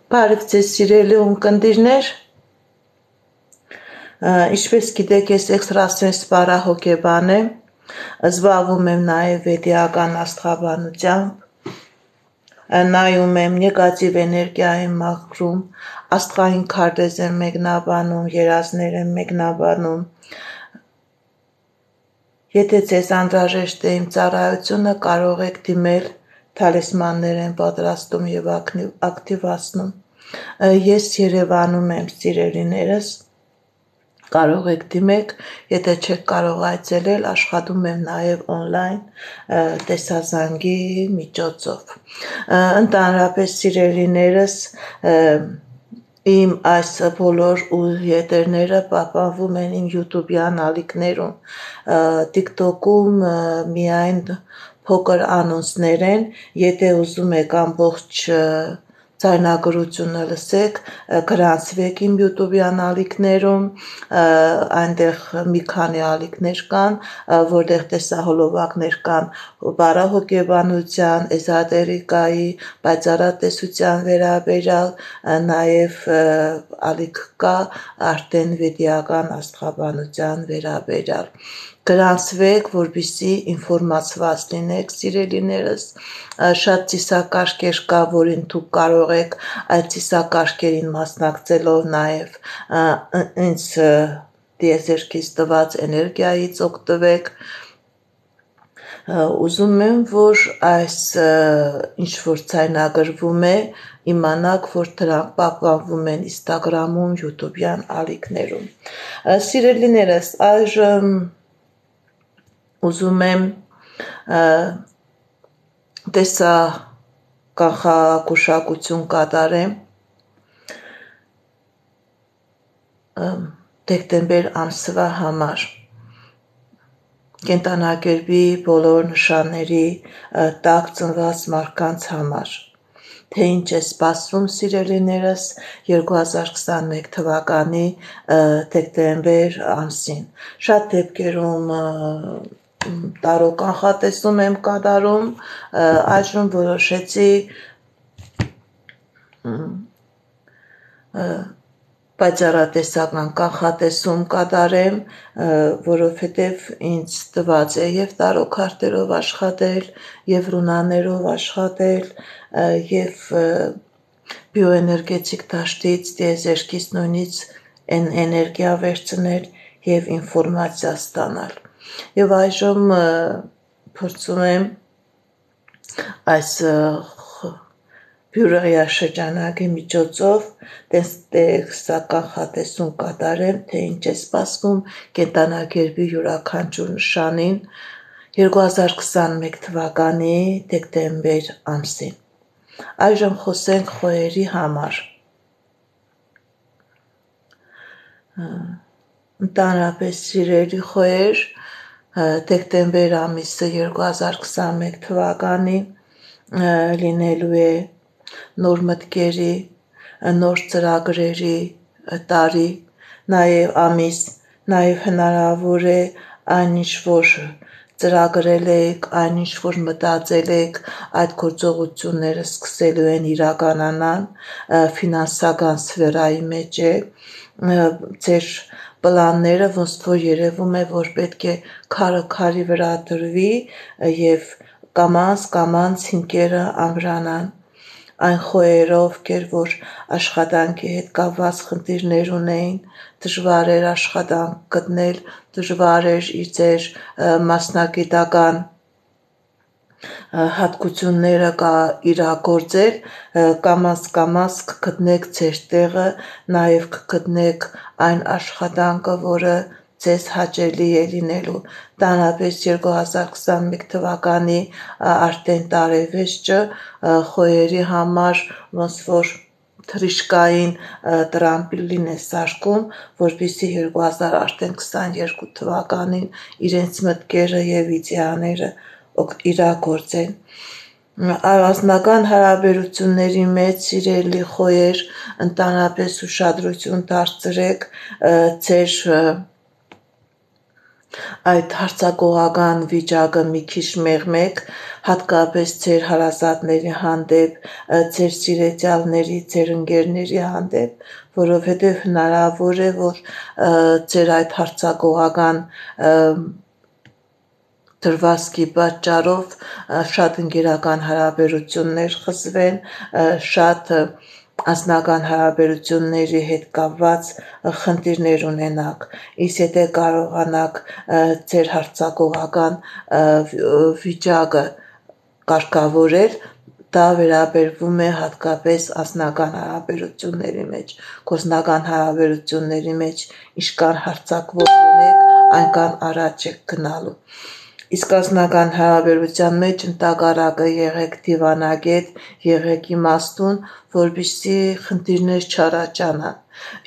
Բարև ձեզ սիրելի ունկնդիրներ, ինչպես գիտեք, ես էքստրասենս սպառահոգեբան եմ, զբաղվում եմ նաև վեդիական աստղաբանությամբ, նայում եմ նեգատիվ էներգիայի մաքրում, աստղային քարտեզ եմ մեկնաբանում, երազներ եմ մեկնաբանում։ Եթե ձեզ անհրաժեշտ է իմ ծառայությունը, կարող եք դիմել, թալիսմաններ եմ պատրաստում և ակտիվացնում։ Ես Երևանում եմ, սիրելիներս, կարող եք դիմեք, եթե չեք կարող այցելել, աշխատում եմ նաև օնլայն տեսազանգի միջոցով։ Ընդհանրապես, սիրելիներս, իմ այս բոլոր եթերները պահպանվում են իմ յութուբյան ալիքներում, TikTok-ում միայն փոքր անոնսներ են, եթե ուզում եք ամբողջ ձայնագրությունը լսեք, գրանցվեք իմ յութուբյան ալիքներում, այնտեղ մի քանի ալիքներ կան, որտեղ տեսահոլովակներ կան բառահոգեբանության, էզոտերիկայի, պայծառատեսության վերաբերյալ, նաև ալիք կա արդեն վեդիական աստղաբանության վերաբերյալ։ Գրանցվեք, որպեսզի ինֆորմացված լինեք, սիրելիներս, շատ ծիսակարգեր կա, որին դուք կարող եք այդ ծիսակարգերին մասնակցելով նաև ինձ տիեզերքից տված էներգիայից օգտվեք։ Ուզում եմ, որ այս ինչ-որ ձայնագրվում է, իմանաք, որ դրանք պահպանվում են Instagram-ում, յութուբյան ալիքներում։ Սիրելիներս, այժմ ուզում եմ տեսականխագուշակություն կատարեմ դեկտեմբեր ամսվա համար, կենդանակերպի բոլոր նշանների տակ ծնված մարդկանց համար, թե ինչ է սպասվում, սիրելիներս, 2021 թվականի դեկտեմբեր ամսին։ Շատ դեպքերում տարոք կանխատեսում եմ կատարում, այժմ որոշեցի պայծառատեսական կանխատեսում կատարեմ, որովհետև ինձ տված է և տարոքարտերով աշխատել, և ռունաներով աշխատել, և բիոէներգետիկ դաշտից, տիեզերքից նույնից էներգիա վերցնել և ինֆորմացիա ստանալ։ Եվ այժմ փորձում եմ այս բյուրեղաշրջանակի միջոցով տեսականխատեսում կատարեմ, թե ինչ է սպասվում կենդանակերպի յուրաքանչյուր նշանին 2021 թվականի դեկտեմբեր ամսին։ Այժմ խոսենք խոյերի համար։ Ընդհանրապես, սիրելի խոյեր, դեկտեմբեր ամիսը 2021 թվականի լինելու է նոր մտքերի, նոր ծրագրերի տարի, նաև ամիս, նաև հնարավոր է այն ինչ որ ծրագրել եք, այն ինչ որ մտածել եք, այդ գործողությունները սկսելու են իրականանալ, ֆինանսական սֆերայի մեջ է, ձեր պլանները ոնց որ երևում է, որ պետք է քարը քարի վրա դրվի և կամաց հիմքերը ամրանան։ Այն խոյերը, ովքեր որ աշխատանքի հետ կապված խնդիրներ ունեին, դժվար էր աշխատանք գտնել, դժվար էր ձեր մասնագիտական հատկությունները իրագործել, կամաց կգտնեք ձեր տեղը, նաև կգտնեք այն աշխատանքը, որը ձեզ հաճելի է լինելու։ Ընդհանրապես 2021 թվականի արդեն տարեվերջը խոյերի համար ոնց որ թռիչքային տրամպլին է սարքում, որպեսզի 2022 թվականին իրենց մտքերը և իդեաները իրագործեն։ Առանձնական հարաբերությունների մեջ, սիրելի խոյեր, ընդհանրապես ուշադրություն դարձրեք ձեր Այդ հարցակողական վիճակը մի քիչ մեղմեք, հատկապես ձեր հարազատների հանդեպ, ձեր սիրեցյալների, ձեր ընկերների հանդեպ, որովհետև հնարավոր է, որ ձեր այդ հարցակողական դրվասկի պատճառով շատ ընկերական հարաբերություններ խզվեն, շատ անձնական հարաբերությունների հետ կապված խնդիրներ ունենաք, իսկ եթե կարողանաք ձեր հարցակողական վիճակը կարգավորել, դա վերաբերվում է հատկապես անձնական հարաբերությունների մեջ, գործնական հարաբերությունների մեջ ինչքան հարձակվող լինեք, այնքան առաջ եք գնալու։ Իսկ անձնական հարաբերության մեջ ընդհակառակը եղեք դիվանագետ, եղեք իմաստուն, որպեսզի խնդիրներ չառաջանան։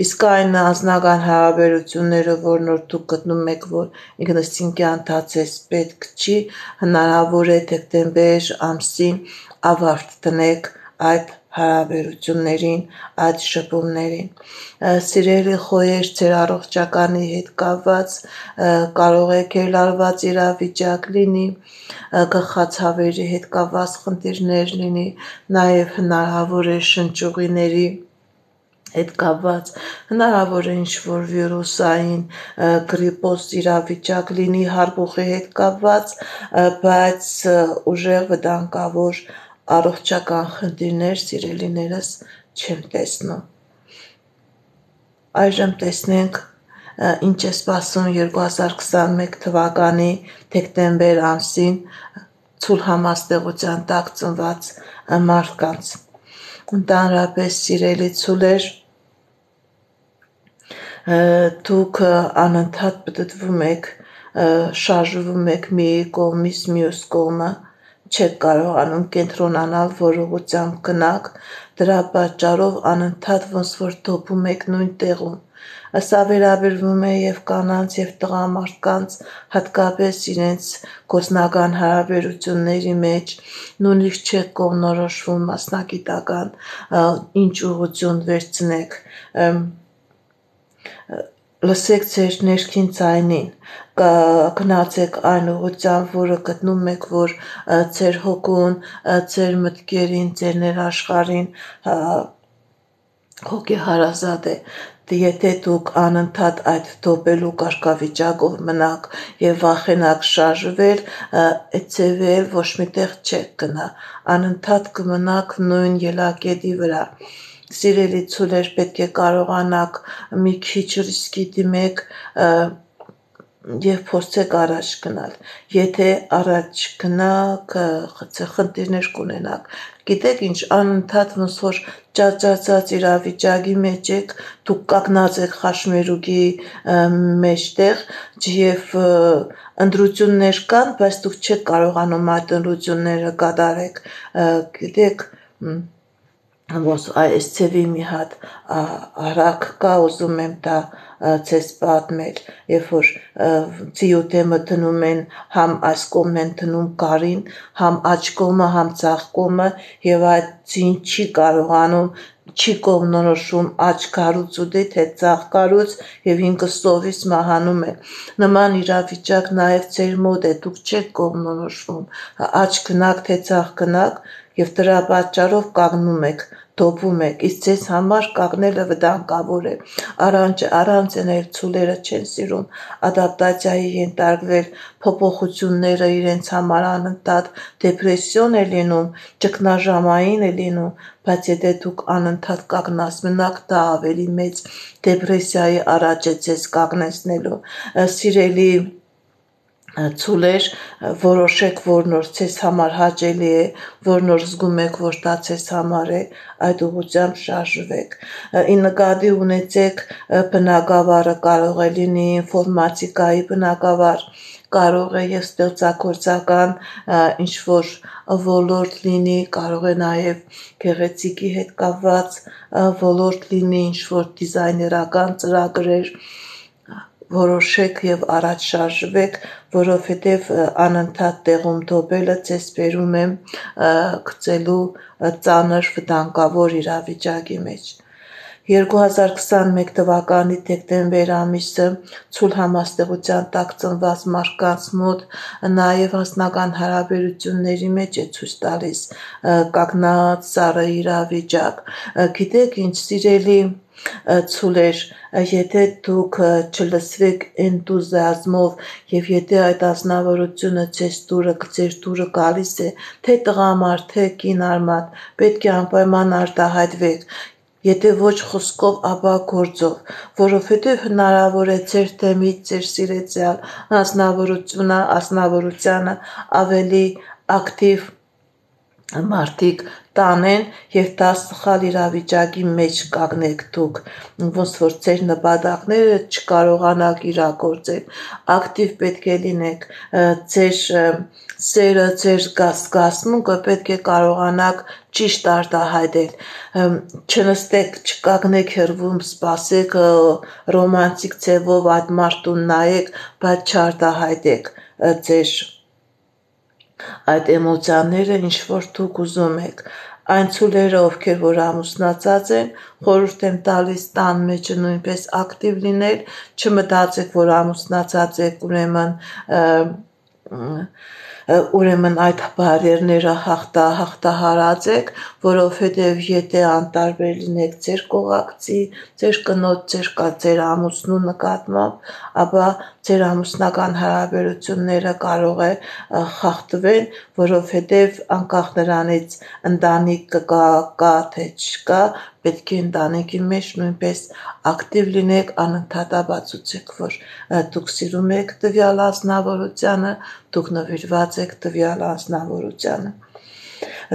Իսկ այն անձնական հարաբերությունները, որ դուք գտնում եք, որ ինքնըստինքյան դարձես պետք չի, հնարավոր է դեկտեմբեր ամսին ավարտ տնեք այդ հարաբերություններին, այդ շփումներին։ Սիրելի խոյեր, ձեր առողջականի հետ կապված կարող է գելարված իրավիճակ լինի, գլխացավերի հետ կապված խնդիրներ լինի, նաև հնարավոր է շնչուղիների հետ կապված, հնարավոր է ինչ-որ վիրուսային գրիպոզ իրավիճակ լինի հարբուխի հետ կապված, բայց ուժեղ վտանգավոր առողջական խնդիրներ, սիրելիներս, չեմ տեսնում։ Այժմ տեսնենք ինչ է սպասում 2021 թվականի դեկտեմբեր ամսին ցուլ համաստեղության տակ ծնված մարդկանց։ Ընդհանրապես սիրելի ցուլեր, դուք անընդհատ պտտվում եք, շարժվում եք մի կողմից մյուս կողմը, չեք կարողանում կենտրոնանալ, որողությամբ գնաք, դրա պատճառով անընդհատ ոնց որ դոփում եք նույն տեղում։ Սա վերաբերվում է եւ կանանց եւ տղամարդկանց, հատկապես իրենց գործնական հարաբերությունների մեջ, նույնիսկ չեք կողմնորոշվում մասնագիտական ինչ ուղղություն վերցնեք, լսեք ձեր ներքին ձայնին, գնացեք այն ուղղությամբ, որը գտնում եք, որ ձեր հոգուն, ձեր մտքերին, ձեր ներաշխարհին հոգեհարազատ է։ Եթե դուք անընդհատ այդ դոփելու կարգավիճակով մնաք եւ վախենաք շարժվել, այցեւի ոչ միտեղ չեք գնա, անընդհատ կմնաք նույն ելակետի վրա։ Սիրելի ցուլեր, պետք է կարողանաք մի քիչ ռիսկի դիմեք եւ փորձեք առաջ գնալ։ Եթե առաջ գնաք, խնդիրներ կունենաք։ Գիտեք ինչ, անընդհատ ոնց որ ճաճացած իրավիճակի մեջ եք, դուք կանգնած եք խաշմերուկի մեջտեղ եւ ընտրություններ կան, բայց դուք չեք կարողանում այդ ընտրությունները կատարեք։ Գիտեք, այս ցևի մի հատ արակ կա, ուզում եմ դա ցես պատմել, երբ որ ծիութեմը դնում են, համ այս կողմն են դնում կարին, համ աջ կողմը, համ ձախ կողմը, եւ այդ ծին չի կարողանում, չի կողմնորոշվում աջ կարուց ու դե թե ձախ կարուց եւ ինքը սովից մահանում է։ Նման իրավիճակ նաեւ ձեր մոտ է, դուք չեք կողմնորոշվում, աջ գնաք թե ձախ գնաք եւ դրա պատճառով կանգնում եք, դոփում եք, իսկ ձեզ համար կանգնելը վտանգավոր է։ Առանց էներ ցուլերը չեն սիրում ադապտացիայի ենթարկվել, փոփոխությունները իրենց համար անընդհատ դեպրեսիոն է լինում, ճգնաժամային է լինում, բայց եթե դուք անընդհատ կանգնած մնաք, դա ավելի մեծ դեպրեսիայի առաջ է ձեզ կանգնեցնելու։ Սիրելի ցուլեր, որոշեք, որ նոր ցես համար հաճելի է, որ նոր զգում եք, որ դա ցես համար է, այդ ուղղությամբ շարժվեք։ Ի նկատի ունեցեք բնակավարը կարող է լինի ինֆորմատիկայի բնակավար, կարող է եւ ստեղծագործական ինչ-որ ոլորտ լինի, կարող է նաեւ գեղեցիկի հետ կապված ոլորտ լինի, ինչ-որ դիզայներական ծրագրեր, որոշեք եւ առաջ շարժվեք, որովհետեւ անընդհատ տեղում դոփելը ձեզ բերում է գցելու ծանր վտանգավոր իրավիճակի մեջ։ 2021 թվականի դեկտեմբեր ամիսը ցույլ համաստեղության տակ ծնված մարդկանց մոտ նաև հասնական հարաբերությունների մեջ է ցույց տալիս կանգնած սառը իրավիճակ։ Գիտեք ինչ, սիրելի ցուլեր, եթե դուք չլսվեք էնտուզիազմով եւ եթե այդ ազնվորությունը ձեր դուրը գալիս է, թե տղամարդ, թե կինարմատ, պետք է անպայման արտահայտվեք, եթե ոչ խոսքով, ապա գործով, որովհետև հնարավոր է ձեր թեմից ձեր սիրեցյալ ազնվորությանը ավելի ակտիվ մարդիկ տանեն եւ դա սխալ իրավիճակի մեջ կանգնեք դուք, ոնց որ ձեր նպատակները չկարողանաք իրագործել, ակտիվ պետք է լինեք, ձեր սերը, ձեր զգացմունքը պետք է կարողանաք ճիշտ արտահայտել, չնստեք, չկանգնեք հեռվում, սպասեք ռոմանտիկ ձևով այդ մարդուն նայեք, բայց չարտահայտեք ձեր այդ էմոցիաները, ինչ որ դուք ուզում եք։ Այն ցուլերը, ովքեր որ ամուսնացած են, խորհուրդ եմ տալիս տան մեջ նույնպես ակտիվ լինել, չմտածեք, որ ամուսնացած եք, ուրեմն այդ բարիերները հաղթահարած եք, որովհետև եթե անտարբեր լինեք ձեր կողակցի, ձեր կնոջ, ձեր ամուսնու նկատմամբ, ապա ձեր ամուսնական հարաբերությունները կարող է խախտվեն, որովհետև անկախ նրանից ընտանիք կա թե չկա, պետք է ընտանիքի մեջ նույնպես ակտիվ լինեք, անընդհատ ապացուցեք, որ դուք սիրում եք տվյալ ազնվորությանը, դուք նվիրված եք տվյալ ազնվորությանը։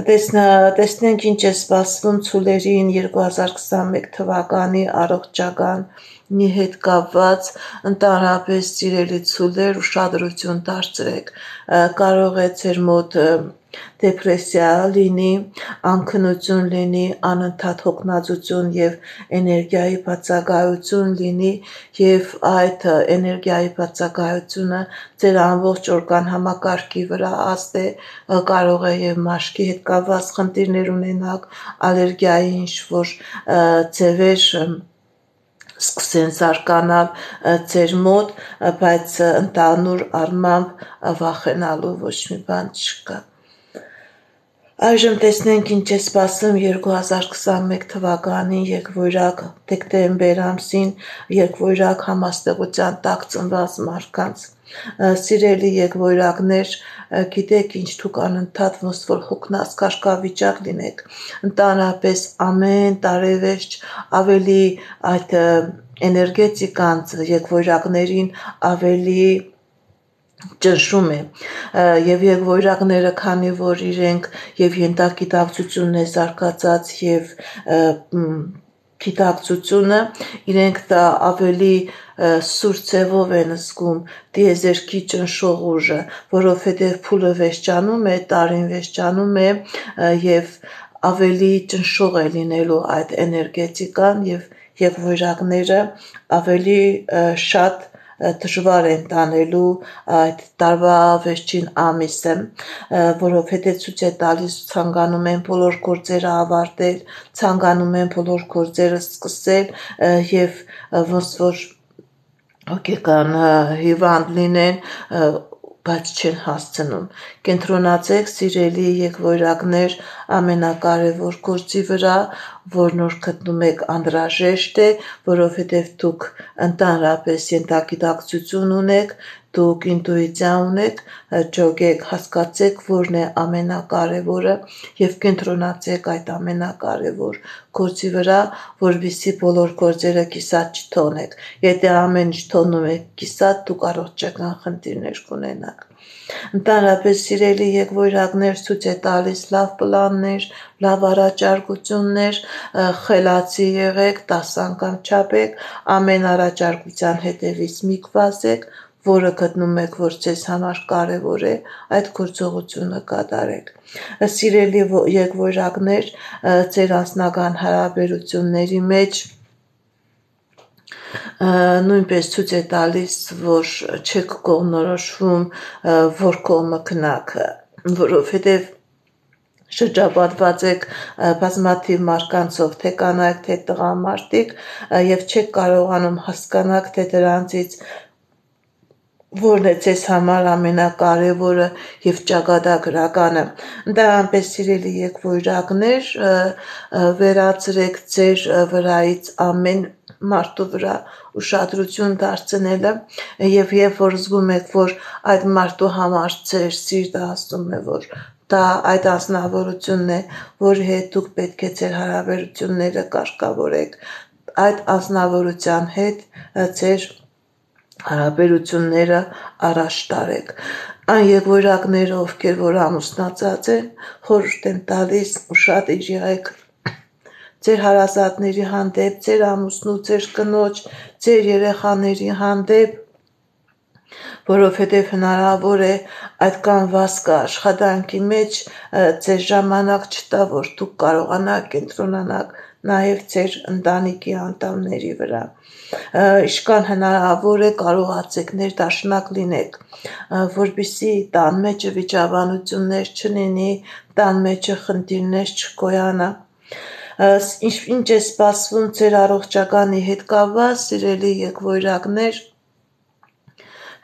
Տեսնենք ինչ է սպասվում ցուլերին 2021 թվականի առողջականի հետ կապված, ընդհանրապես սիրելի ցուլեր, ուշադրություն դարձրեք, կարող է ձեր մոտ դեպրեսիա լինի, անքնություն լինի, անընդհատ հոգնածություն եւ էներգիայի բացակայություն լինի եւ այդ էներգիայի բացակայությունը ձեր ամբողջ օրգան համակարգի վրա ազդե, կարող է եւ մաշկի հետ կապված խնդիրներ ունենաք, ալերգիայի ինչ-որ ձևեր սկսեն զարգանալ ձեր մոտ, բայց ընդհանուր առմամբ վախենալու ոչ մի բան չկա։ Այժմ տեսնենք ինչ է սպասում 2021 թվականի եկվորյակ դեկտեմբեր ամսին եկվորյակ համաստեղության տակ ծնված մարդկանց։ Սիրելի եկվորյակներ, գիտեք ինչ, դուք անընդհատ ոնց որ հոգնած կարգավիճակ լինեք, ընդհանրապես ամեն տարեվերջ ավելի այդ էներգետիկան եկվորյակներին ավելի ճնշում է եւ եկվորյակները, քանի որ իրենք եւ ենթագիտակցությունն է զարգացած եւ գիտակցությունը, իրենք դա ավելի սուր ձևով են զգում տիեզերքի ճնշող ուժը, որովհետեւ փուլը վերջանում է, տարին վերջանում է եւ ավելի ճնշող է լինելու այդ էներգետիկան եւ եկվորյակները ավելի շատ դժվար են տանելու այդ տարվա վերջին ամիսը, որովհետև ցույց է տալիս ցանկանում են բոլոր գործերը ավարտել, ցանկանում են բոլոր գործերը սկսել եւ ոնց որ հոգեկան հիվանդ լինեն, բայց չեն հասցնում։ Կենտրոնացեք, սիրելի եկվորյակներ, ամենակարևոր գործի վրա, որն որ գտնում եք անհրաժեշտ է, որովհետև դուք ընդհանրապես ենթագիտակցություն ունեք, դուք ինտուիցիա ունեք, ջոգեք, հասկացեք, որն է ամենակարևորը եւ կենտրոնացեք այդ ամենակարևոր գործի վրա, որովհետեւ բոլոր գործերը կիսատ չթողնեք։ Եթե ամեն ինչ թողնում եք կիսատ, դուք առողջական խնդիրներ կունենաք։ Ընդհանրապես սիրելի եկվորյակներ, ցույց է տալիս լավ պլաններ, լավ առաջարկություններ, խելացի եղեք, 10 անգամ չափեք, ամեն առաջարկության հետևից մի կվազեք, որը գտնում եք, որ ձեզ համար կարևոր է, այդ գործողությունը կատարեք։ Սիրելի եկվորյակներ, ձեր անձնական հարաբերությունների մեջ նույնպես ցույց է տալիս, որ չեք կողմնորոշվում, որ կողմը գնաք, որովհետև շրջապատված եք բազմաթիվ մարդկանցով, թե կանայք, թե տղամարդիկ, եւ չեք կարողանում հասկանալ, թե դրանցից որն է ձեզ համար ամենակարևորը եւ ճակատագրականը։ Դա այնպես սիրելի եկվորակներ, վերացրեք ձեր վրայից ամեն մարդու վրա ուշադրություն դարձնելը եւ երբ որ զգում եք, որ այդ մարդու համար ձեր սիրտը ասում է, որ դա այդ անձնավորությունն է, որի հետ դուք պետք է ձեր հարաբերությունները կարգավորեք, այդ անձնավորության հետ ձեր հարաբերությունները առաջ տարեք։ Այն եկվորակները, ովքեր որ ամուսնացած են, խորհուրդ եմ տալիս ուշադիր եղեք ձեր հարազատների հանդեպ, ձեր ամուսնու, ձեր կնոջ, ձեր երեխաների հանդեպ, որովհետև հնարավոր է այդքան վասկը աշխատանքի մեջ ձեր ժամանակ չտա, որ դուք կարողանաք կենտրոնանալ նաև ձեր ընտանիքի անդամների վրա։ Ինչքան հնարավոր է կարողացեք ներդաշնակ լինեք, որպեսզի տան մեջը վիճաբանություններ չլինի, տան մեջը խնդիրներ չգոյանա։ Ինչ է սպասվում ձեր առողջականի հետ կապված, սիրելի եկվորակներ,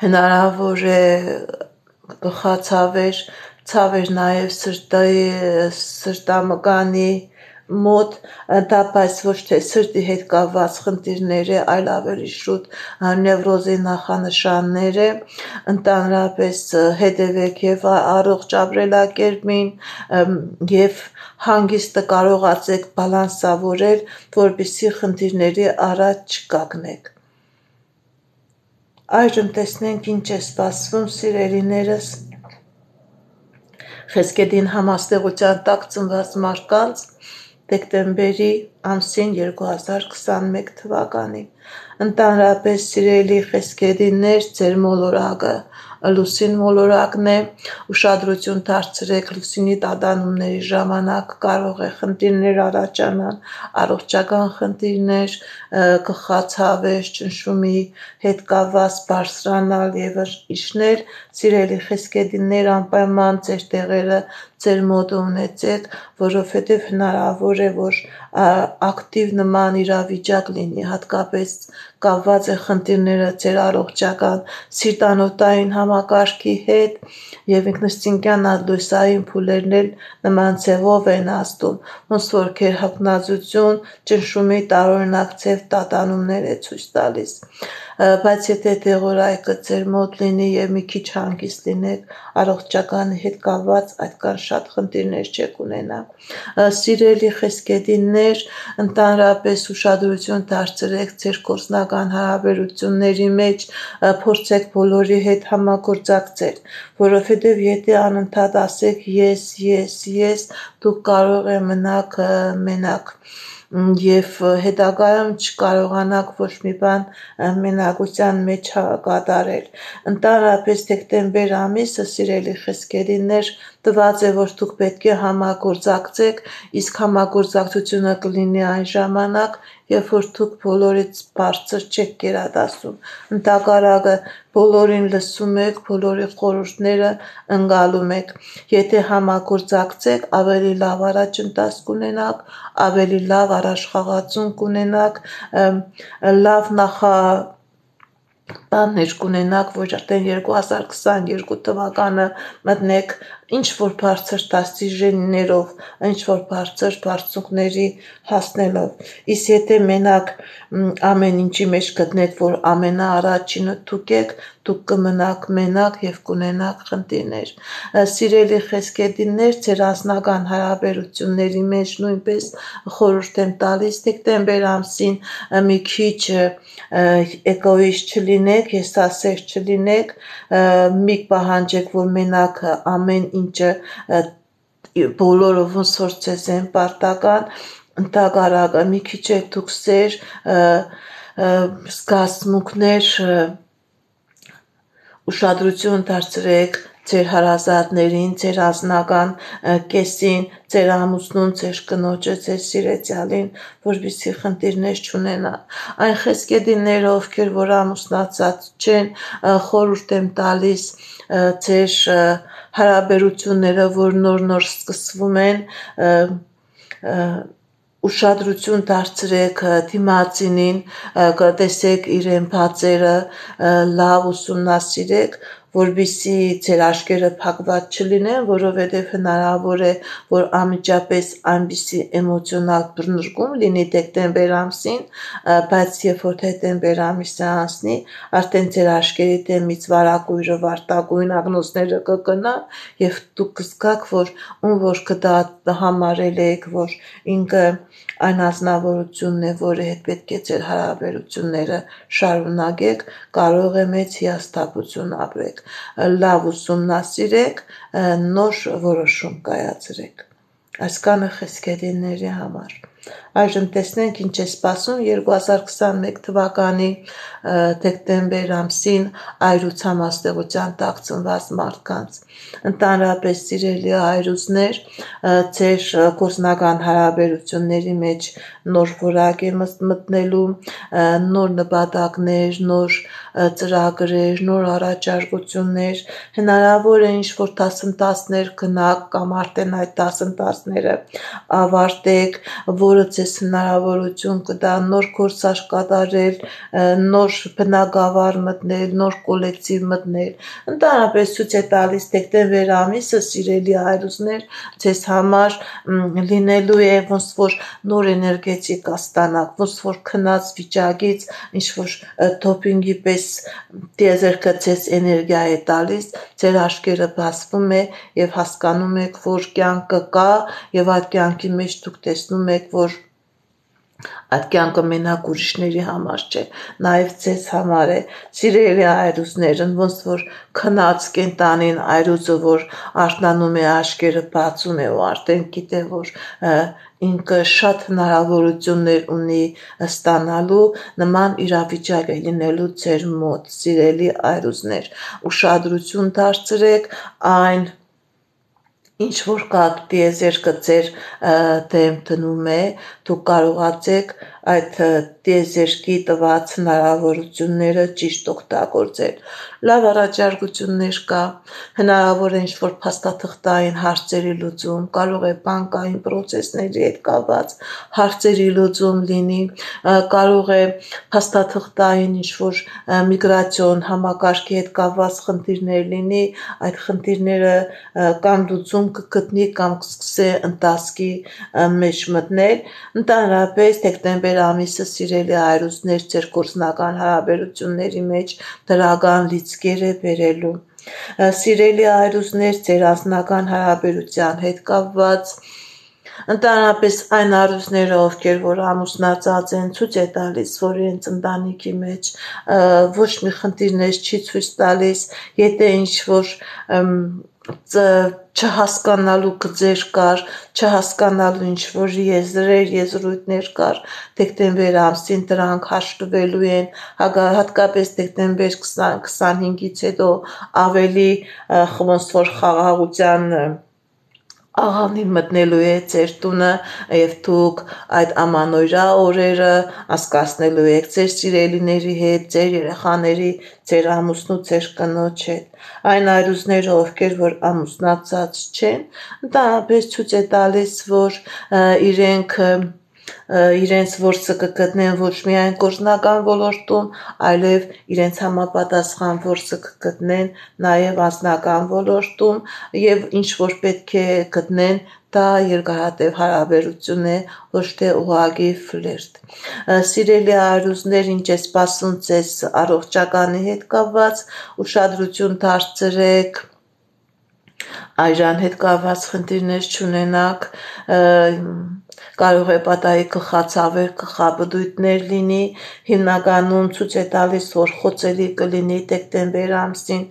հնարավոր է գլխացավեր, ցավեր նաև սրտամկանի մոտ, դա բայց ոչ թե սրտի հետ կապված խնդիրներ է, այլ ավելի շուտ նևրոզի նախանշաններ է, ընդհանրապես հետևեք եւ առողջ ապրելակերպին եւ հանգիստը կարողացեք բալանսավորել, որպեսզի խնդիրների առաջ չկանգնեք։ Այժմ տեսնենք ինչ է սպասվում սիրելիներս Խեսկեդին համաստեղության տակ ծնված մարդկանց դեկտեմբերի ամսին 2021 թվականին։ Ընդհանրապես սիրելի Խեսկեդիներ, ձեր մոլորակը լուսին մոլորակն է, ուշադրություն դարձրեք լուսինի տատանումների ժամանակ կարող է խնդիրներ առաջանալ, առողջական խնդիրներ, գլխացավեր, ճնշումի հետ կապված բարձրանալ եւ իջնել, սիրելի Խեսկեդիներ, անպայման ձեր տեղերը ձեր մոտ ունեցեք, որովհետև հնարավոր է, որ ակտիվ նման իրավիճակ լինի, հատկապես կապված է խնդիրները ձեր առողջական սիրտանոթային համակարգի հետ եւ ինքնըստինքյան ադլոսային փուլերն էլ նման ձևով են ազդում, ոնց որ գերհագնազություն, ճնշումի տարօրինակ ձև տատանումներ է ցույց տալիս։ Բայց եթե դեղորայքը ձեր մոտ լինի եւ մի քիչ հանգիստ լինեք, առողջականի հետ կապված այդքան շատ խնդիրներ չեք ունենա։ Սիրելի Խեսկեդիներ, ընդհանրապես ուշադրություն դարձրեք ձեր գործնական հարաբերությունների մեջ, փորձեք բոլորի հետ համագործակցել, որովհետև եթե անընդհատ ասեք ես, դուք կարող եք մնաք մենակ եւ հետագայում չկարողանաք ոչ մի բան մենակության մեջ կատարել։ Ընդհանրապես դեկտեմբեր ամիսը, սիրելի Խեսկեդիներ, տված է, որ դուք պետք է համագործակցեք, իսկ համագործակցությունը կլինի այն ժամանակ, երբ որ դուք բոլորից բարձր չեք գերադասում։ Ընդհակառակը բոլորին լսում եք, բոլորի խորհուրդները ընկալում եք։ Եթե համագործակցեք, ավելի լավ առաջընթաց կունենաք, ավելի լավ առաջխաղացում կունենաք, լավ բաններ կունենաք, որ արդեն 2022 թվականը մտնեք ինչ որ բարձր դաստիճներով, ինչ որ բարձր բարձունքների հասնելով։ Իսկ եթե մենակ ամեն ինչի մեջ գտնեք, որ ամենաառաջինը դուք եք, դուք կմնաք մենակ եւ կունենաք խնդիրներ։ Սիրելի Խեսկեդիներ, ձեր անձնական հարաբերությունների մեջ նույնպես խորհուրդ եմ տալիս դեկտեմբեր ամսին մի քիչ էգոիստ չլինեք, եսասեր չլինեք, մի պահանջեք, որ մենակ ամեն ինչը բոլորը ոնց որ ձեզ են պարտական, ընդհակառակը մի քիչ է դուք սեր, զգացմունքներ, ուշադրություն դարձրեք ձեր հարազատներին, ձեր ազնական կեսին, ձեր ամուսնուն, ձեր կնոջը, ձեր սիրեցյալին, որպեսզի խնդիրներ չունենա։ Այն խեսկեդիները, ովքեր որ ամուսնացած չեն, խորհուրդ եմ տալիս ձեր հարաբերությունները, որ նոր սկսվում են, ուշադրություն դարձրեք դիմացինին, տեսեք իրեն բացերը, լավ ուսումնասիրեք, որպեսզի ձեր աչքերը փակված չլինեն, որովհետև հնարավոր է, որ անմիջապես այնպիսի էմոցիոնալ բռնկում լինի դեկտեմբեր ամսին, բայց երբ որ դեկտեմբեր ամիսը անցնի, արդեն ձեր աչքերի դեմից վարագույրը, վարտագույն ակնոցները կգնա եւ դուք կզգաք, որ ում որ կդա համարել եք, որ ինքը այն ազնվորությունն է, որի հետ պետք է ձեր հարաբերությունները շարունակեք, կարող է մեծ հիասթափություն ապրեք, լավ ուսումնասիրեք, նոր որոշում կայացրեք։ Այսքանը խեսկեդիների համար։ Այժմ տեսնենք ինչ է սպասում 2021 թվականի դեկտեմբեր ամսին այրուց համաստեղության տակ ծնված մարդկանց։ Ընդհանրապես սիրելի այրուձներ, ձեր գործնական հարաբերությունների մեջ նոր որակ է մտնելու, նոր նպատակներ, նոր ծրագրեր, նոր առաջարկություններ, հնարավոր է ինչ-որ դասընթացներ գնաք կամ արդեն այդ դասընթացները ավարտեք, որը ձեզ հնարավորություն կտա նոր գործարք կատարել, նոր բնագավառ մտնել, նոր կոլեկտիվ մտնել։ Ընդհանրապես ցույց է տալիս դեկտեմբեր ամիսը, սիրելի հայրուզներ, ձեզ համար լինելու է ոնց որ նոր էներգետիկա ստանաք, ոնց որ քնած վիճակից ինչ-որ դոփինգի պես տիեզերքը ձեզ էներգիա է տալիս, ձեր աչքերը բացվում է եւ հասկանում եք, որ կյանքը կա եւ այդ կյանքի մեջ դուք տեսնում եք, որ այդ կյանքը մենակ ուրիշների համար չէ, նաև ձեզ համար է, սիրելի այրուզներն, ոնց որ քնած կենտանին այրուզը, որ արթնանում է, աչքերը բացում է ու արդեն գիտե, որ ինքը շատ հնարավորություններ ունի ստանալու, նման իրավիճակ է լինելու ձեր մոտ, սիրելի այրուզներ, ուշադրություն դարձրեք այն ինչ որ կապ տիեզերքը ձեր դեմ դնում է, դուք կարողացեք այդ տիեզերքի տված հնարավորությունները ճիշտ օգտագործել։ Լավ առաջարկություններ կա, հնարավոր է ինչ-որ փաստաթղթային հարցերի լուծում, կարող է բանկային պրոցեսների հետ կապված հարցերի լուծում լինի, կարող է փաստաթղթային ինչ-որ միգրացիոն համակարգի հետ կապված խնդիրներ լինի, այդ խնդիրները կամ լուծում կգտնի կամ կսկսե ընթացքի մեջ մտնել։ Ընդհանրապես դեկտեմբեր ամիսը սիրելի այրուզներ ձեր գործնական հարաբերությունների մեջ դրական լիցքեր է բերելու։ Սիրելի այրուզներ ձեր անձնական հարաբերության հետ կապված Ընդհանրապես այն առյուծները, ովքեր որ ամուսնացած են, ցույց է տալիս, որ իրենց ընտանիքի մեջ ոչ մի խնդիրներ չի ցույց տալիս, եթե ինչ-որ չհասկանալու գծեր կար, չհասկանալու ինչ-որ եզրույթներ կար, դեկտեմբեր ամսին դրանք հաշտվելու են, հատկապես դեկտեմբեր 25-ից հետո ավելի ոնց որ խաղաղության աղավնին մտնելու է ձեր տունը եւ դուք այդ ամանորյա օրերը անցկացնելու եք ձեր սիրելիների հետ, ձեր երեխաների, ձեր ամուսնու, ձեր կնոջ հետ։ Այն այրուզները, ովքեր որ ամուսնացած չեն, ընդհանրապես ցույց է տալիս, որ իրենց որսը կգտնեն ոչ միայն գործնական ոլորտում, այլև իրենց համապատասխան որսը կգտնեն նաև անձնական ոլորտում եւ ինչ որ պետք է գտնեն, դա երկարատև հարաբերություն է, ոչ թե ուղղակի ֆլիրտ։ Սիրելի այրուզներ, ինչ է սպասում ձեզ առողջականի հետ կապված, ուշադրություն դարձրեք այրան հետ կապված խնդիրներ չունենաք, կարող է պատահի գլխացավեր, գլխապտույտներ լինի, հիմնականում ցույց է տալիս, որ խոցելի կլինի դեկտեմբեր ամսին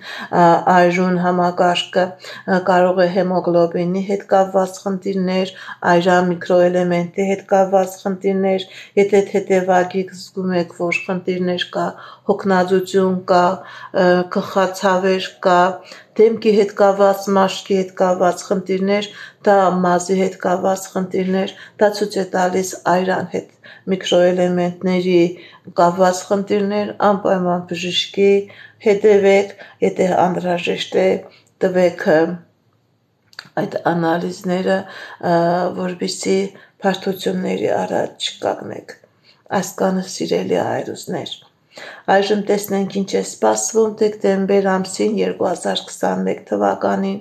այրուն համակարգը, կարող է հեմոգլոբինի հետ կապված խնդիրներ, այրան միկրոէլեմենտի հետ կապված խնդիրներ, եթե թեթևակի զգում եք, որ խնդիրներ կա, հոգնածություն կա, գլխացավեր կա, դեմքի հետ կապված, մաշկի հետ կապված խնդիրներ, դա մազի հետ կապված խնդիրներ, դա ցույց է տալիս այրան հետ միկրոէլեմենտների կապված խնդիրներ, անպայման բժշկի հետևեք, եթե անհրաժեշտ է տվեք այդ անալիզները, որպեսզի բարդությունների առաջ կանգնեք։ Այսքանը սիրելի հայրուզներ։ Այժմ տեսնենք ինչ է սպասվում դեկտեմբեր ամսին 2021 թվականին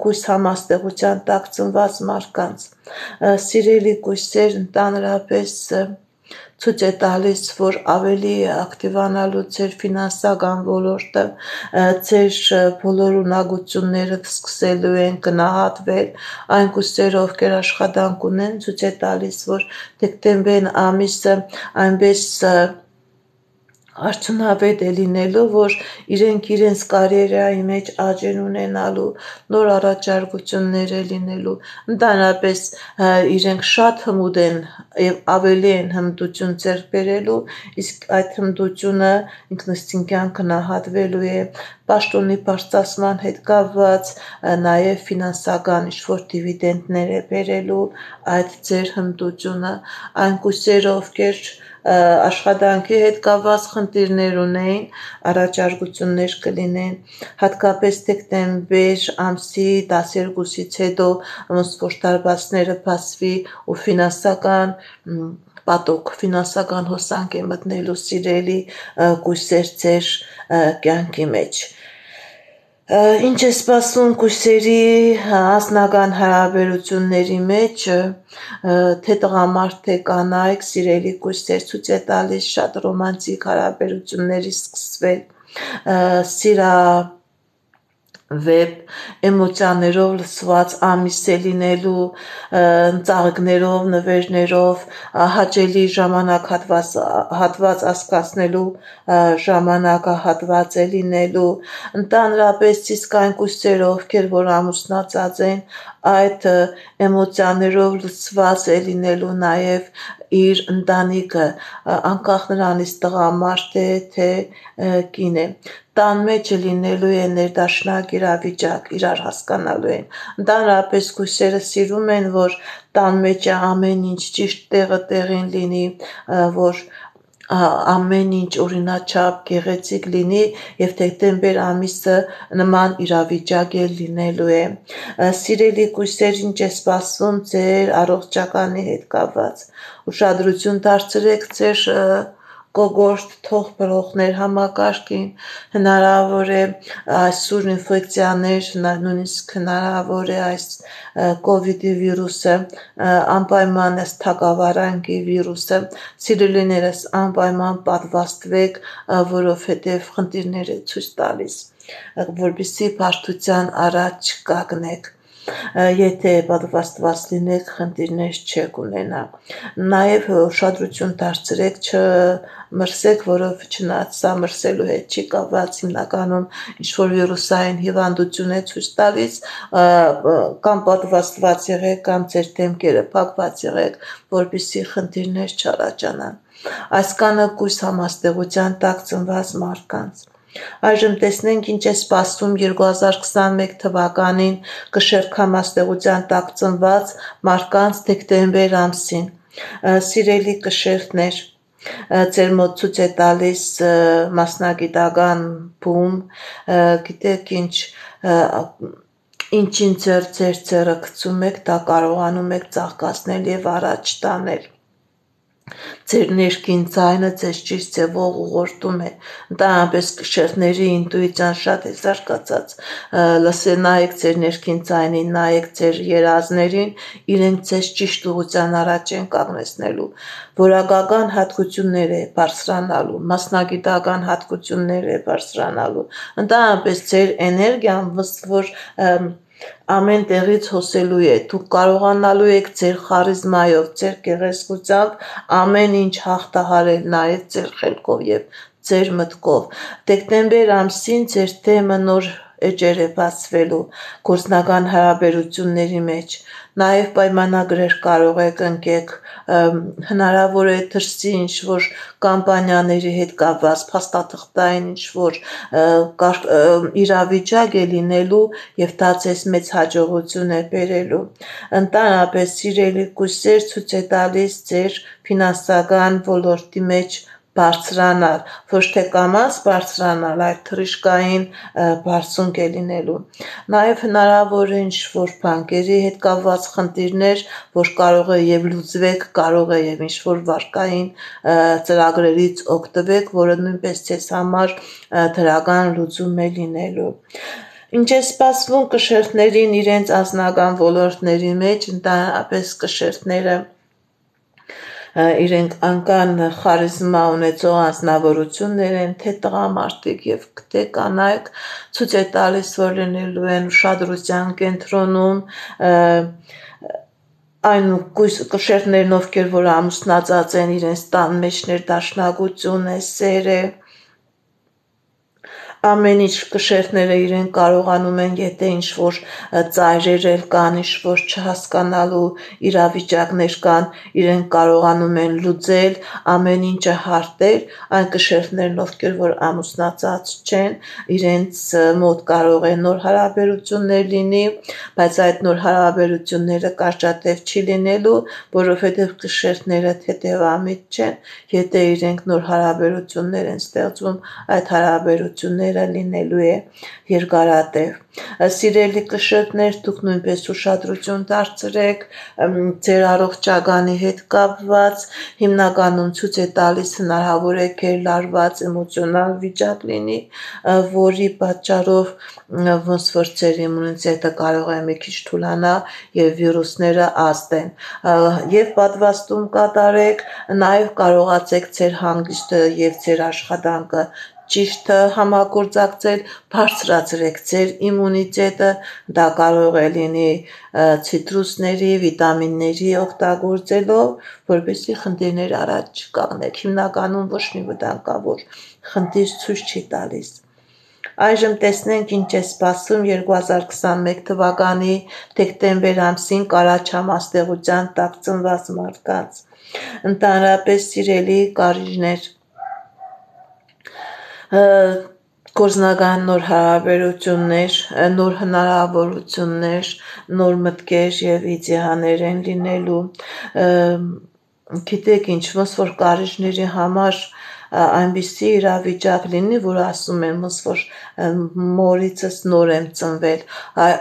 կույս համաստեղության տակ ծնված մարդկանց։ Սիրելի կույսեր, ընդհանրապես ցույց է տալիս, որ ավելի է ակտիվանալու ձեր ֆինանսական ոլորտը, ձեր բոլոր ունակությունները սկսելու են գնահատվել, այն կույսերը, ովքեր աշխատանք ունեն, ցույց է տալիս, որ դեկտեմբեր ամիսը այնպես արդյունավետ է լինելու, որ իրենք իրենց կարիերայի մեջ աճ են ունենալու, նոր առաջարկություններ է լինելու, ընդհանրապես իրենք շատ հմուտ են եւ ավելի են հմտություն ձեռք բերելու, իսկ այդ հմտությունը ինքնըստինքյան գնահատվելու է պաշտոնի բարձրացման հետ կապված, նաև ֆինանսական ինչ-որ դիվիդենդներ է բերելու այդ ձեր հմտությունը, այն կույսերը, ովքեր աշխատանքի հետ կապված խնդիրներ ունեին, առաջարկություններ կլինեն, հատկապես դեկտեմբեր ամսի 12-ից հետո ոնց որ դարբասները բացվի ու ֆինանսական պատոկ, ֆինանսական հոսանք է մտնելու սիրելի կույսեր ձեր կյանքի մեջ։ Ինչ է սպասվում կույսերի անձնական հարաբերությունների մեջ, թե տղամարդ, թե կանայք, սիրելի կույսեր, ցույց է տալիս շատ ռոմանտիկ հարաբերությունների սկսվել, վեբ էմոցիաներով լցված ամիս է լինելու, ծաղիկներով, նվերներով, հաճելի ժամանակահատված ասկացնելու ժամանակահատված է լինելու, ընդհանրապես իսկ այն կույսերը, ովքեր որ ամուսնացած են, այդ էմոցիաներով լցված է լինելու նաև իր ընտանիքը, անկախ նրանից տղամարդ է, թե կին է, տան մեջ լինելու է ներդաշնակ իրավիճակ, իրար հասկանալու են, ընդհանրապես կույսերը սիրում են, որ տան մեջ ամեն ինչ ճիշտ տեղին լինի, որ ամեն ինչ օրինաչափ գեղեցիկ լինի եւ դեկտեմբեր ամիսը նման իրավիճակ է լինելու է։ Սիրելի կույսեր, ինչ է սպասվում ձեր առողջականի հետ կապված։ Ուշադրություն դարձրեք ձեր կողորտ թողբրոխներ համակարգին, հնարավոր է այս սուր ինֆեկցիաներ, նույնիսկ հնարավոր է այս կովիդի վիրուսը, անպայման այս թագավարանգի վիրուսը, սիրելիներս անպայման պատվաստվեք, որովհետև խնդիրներ է ցույց տալիս, որպեսզի բարդության առաջ կանգնեք։ Եթե պատվաստված լինեք, խնդիրներ չեք ունենա։ Նաև ուշադրություն դարձրեք չմրսեք, որով չնայած սա մրսելու հետ չի կապված, հիմնականում ինչ-որ վիրուսային հիվանդություն է ցույց տալիս, կամ պատվաստված եղեք, կամ ձեր դեմքերը փակված եղեք, որպեսզի խնդիրներ չառաջանան։ Այսքանը կույս համաստեղության տակ ծնված մարդկանց։ Այժմ տեսնենք ինչ է սպասվում 2021 թվականին կշեռք համաստեղության տակ ծնված մարդկանց դեկտեմբեր ամսին։ Սիրելի կշեռքներ, ձեր մոտ ցույց է տալիս մասնագիտական բում, գիտեք ինչին ձեր ձեռը գցում եք, դա կարողանում եք ծաղկացնել եւ առաջ տանել։ Ձեր ներքին ձայնը ձեզ ճիշտ ձևով ուղղորդում է, ընդհանրապես կշեռների ինտուիցիան շատ է զարգացած, նայեք ձեր ներքին ձայնին, նայեք ձեր երազներին, իրենք ձեզ ճիշտ ուղղության առաջ են կանգնեցնելու, որակական հատկություններ է բարձրանալու, մասնագիտական հատկություններ է բարձրանալու, ընդհանրապես ձեր էներգիան որ ամեն տեղից հոսելու է, դուք կարողանալու եք ձեր խարիզմայով, ձեր գեղեցկությամբ ամեն ինչ հաղթահարել նաև ձեր խելքով եւ ձեր մտքով։ Դեկտեմբեր ամսին ձեր թեմը նոր էջեր է բացվելու գործնական հարաբերությունների մեջ, նաև պայմանագրեր կարող եք ընկեք, հնարավոր է դրսի ինչ-որ կամպանիաների հետ կապված փաստաթղթային ինչ-որ իրավիճակ է լինելու և դա ձեզ մեծ հաջողություն է բերելու։ Ընդհանրապես սիրելի կույսեր, ցույց է տալիս ձեր ֆինանսական ոլորտի մեջ բարձրանալ, ոչ թե կամաց բարձրանալ, այլ թռիչքային բարձունք է լինելու։ Նաև հնարավոր է ինչ-որ բանկերի հետ կապված խնդիրներ, որ կարող է և լուծվեք, կարող է և ինչ-որ վարկային ծրագրերից օգտվեք, որը նույնպես ձեզ համար դրական լուծում է լինելու։ Ինչ է սպասվում կշերտներին իրենց անձնական ոլորտների մեջ, ընդհանրապես կշերտները իրենք անկան խարիզմա ունեցող անձնավորություններ են, թե տղամարդիկ և թե կանայք, ցույց է տալիս, որ լինելու են ուշադրության կենտրոնում, այն կշերտներն, ովքեր որ ամուսնացած են, իրենց տան մեջ ներդաշնակություն է, սեր է, ամեն ինչ կշերտները իրեն կարողանում են, եթե ինչ-որ ծայրեր կան, ինչ-որ չհասկանալու իրավիճակներ կան, իրեն կարողանում են լուծել, ամեն ինչը հարթել, այն կշերտներն, ովքեր որ ամուսնացած չեն, իրենց մոտ կարող է նոր հարաբերություններ լինի, բայց այդ նոր հարաբերությունները կարճատև չի լինելու, որովհետև կշերտները թեթևամիտ չեն, եթե իրենք նոր հարաբերություններ են ստեղծում, այդ հարաբերությունները լինելու է երկարատև։ Սիրելի կշերտներ, դուք նույնպես ուշադրություն դարձրեք ձեր առողջականի հետ կապված, հիմնականում ցույց է տալիս հնարավոր է գերլարված էմոցիոնալ վիճակ լինի, որի պատճառով ոնց որ ձեր իմունիտետը կարող է մի քիչ թուլանա և վիրուսները ազդեն, և պատվաստում կատարեք, նաև կարողացեք ձեր հանգիստը և ձեր աշխատանքը ճիշտ համագործակցել, բարձրացրեք ձեր իմունիտետը, դա կարող է լինի ցիտրուսների, վիտամինների օգտագործելով, որպեսզի խնդիրներ առաջ չկանգնեք, հիմնականում ոչ մի վտանգավոր խնդիր ցույց չի տալիս։ Այժմ տեսնենք ինչ է սպասվում 2021 թվականի դեկտեմբեր ամսին կարաչամաստեղության տակ ծնված մարդկանց։ Ընդհանրապես սիրելի կարիճներ, գործնական նոր հարաբերություններ, նոր հնարավորություններ, նոր մտքեր և իդեաներ են լինելու, գիտեք ինչ, ոնց որ կարիճների համար այնպիսի իրավիճակ լինի, որ ասում են ոնց որ մորիցս նոր եմ ծնվել,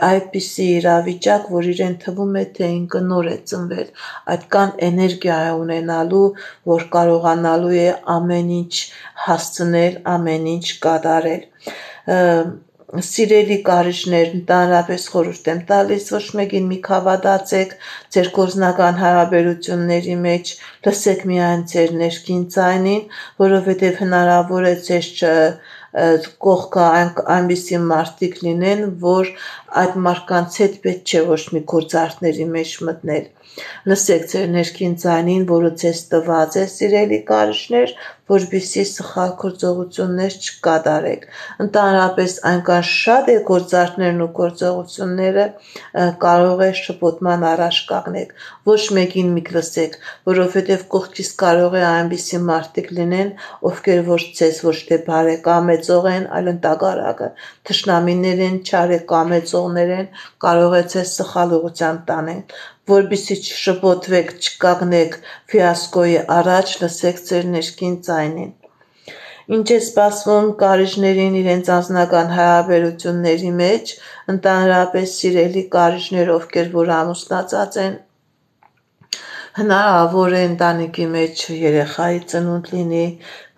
այդպիսի իրավիճակ, որ իրեն թվում է, թե ինքը նոր է ծնվել, այդքան էներգիա է ունենալու, որ կարողանալու է ամեն ինչ հասցնել, ամեն ինչ կատարել։ Սիրելի կարիճներ, ընդհանրապես խորհուրդ եմ տալիս, ոչ մեկին մի քավադացեք ձեր գործնական հարաբերությունների մեջ, լսեք միայն ձեր ներքին ձայնին, որովհետև հնարավոր է ձեզ կողքը այնպիսի մարդիկ լինեն, որ այդ մարդկանց հետ պետք չէ ոչ մի գործարքների մեջ մտնել։ Լսեք ձեր ներքին ձայնին, որը ձեզ տված է, սիրելի կարիճներ, որպեսզի սխալ գործողություններ չկատարեք։ Ընդհանրապես այնքան շատ է գործարքներն ու գործողությունները, կարող է շփոթման առաջ կանգնեք։ Ոչ մեկին մի լսեք, որովհետև կողքից կարող է այնպիսի մարդիկ լինեն, ովքեր որ ձեզ ոչ թե բարեկամեցող են, այլ ընդհակառակը թշնամիներ են, չարեկամեցողներ են, կարող է ձեզ սխալ ուղղությամբ տանեն, որպեսզի չշփոթվեք, չկանգնեք ֆիասկոյի առաջ, լսեք ձեր ներքին ձայնին։ Ինչ է սպասվում կարիճներին իրենց անձնական հարաբերությունների մեջ, ընդհանրապես սիրելի կարիճներ, ովքեր որ ամուսնացած են, հնարավոր է ընտանիքի մեջ երեխայի ծնունդ լինի,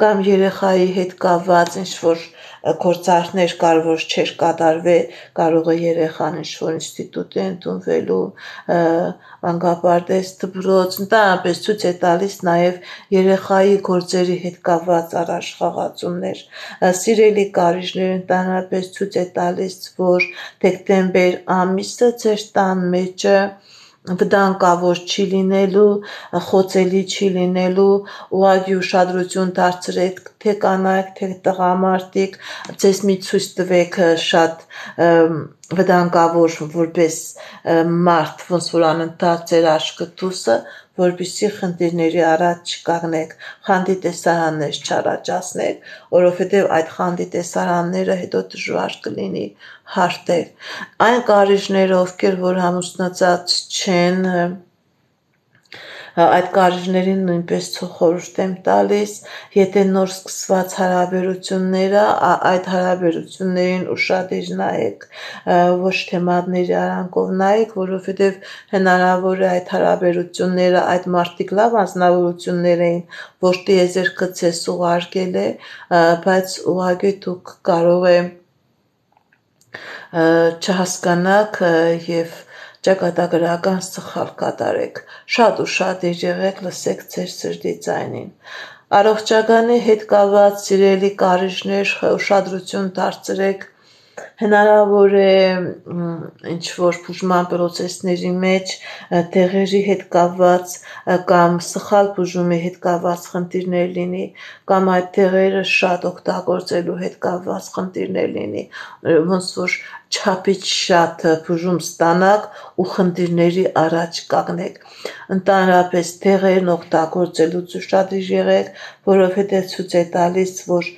կամ երեխայի հետ կապված ինչ-որ գործարքներ կար, որ չէր կատարվել, կարող է երեխան ինչ-որ ինստիտուտ է ընդունվելու, մանկապարտեզ, դպրոց, ընդհանրապես ցույց է տալիս նաև երեխայի գործերի հետ կապված առաջխաղացումներ։ Սիրելի կարիճներ, ընդհանրապես ցույց է տալիս, որ դեկտեմբեր ամիսը ձեր տան մեջը վտանգավոր չի լինելու, խոցելի չի լինելու, ուղղակի ուշադրություն դարձրեք թե կանայք, թե տղամարդիկ, ձեզ մի ցույց տվեք շատ վտանգավոր որպես մարդ, ոնց որ անընդհատ ձեր աչքը դուսը, որպեսզի խնդիրների առաջ չկանգնեք, խանդի տեսարաններ չառաջացնեք, որովհետև այդ խանդի տեսարանները հետո դժվար կլինի հարթել։ Այն կարիժները, ովքեր որ ամուսնացած չեն, այդ կարիժներին նույնպես խորհուրդ եմ տալիս, եթե նոր սկսված հարաբերությունները, այդ հարաբերություններին ուշադիր նայեք, ոչ թե մատների արանքով նայեք, որովհետև հնարավոր է այդ հարաբերությունները, այդ մարդիկ լավ անձնավորություններ էին, որ տիեզերքը ձեզ ուղարկել է, բայց ուղղակի դուք կարող է չհասկանաք և ճակատագրական սխալ կատարեք, շատ ուշադիր եղեք, լսեք ձեր սրտի ձայնին։ Առողջականի հետ կապված սիրելի կարիժներ, ուշադրություն դարձրեք, հնարավոր է ինչ-որ բուժման պրոցեսների մեջ դեղերի հետ կապված կամ սխալ բուժումի հետ կապված խնդիրներ լինի, կամ այդ դեղերը շատ օգտագործելու հետ կապված խնդիրներ լինի, ոնց որ չափից շատ բուժում ստանաք ու խնդիրների առաջ կանգնեք։ Ընդհանրապես դեղերն օգտագործելուց ուշադիր եղեք, որովհետև ցույց է տալիս, որ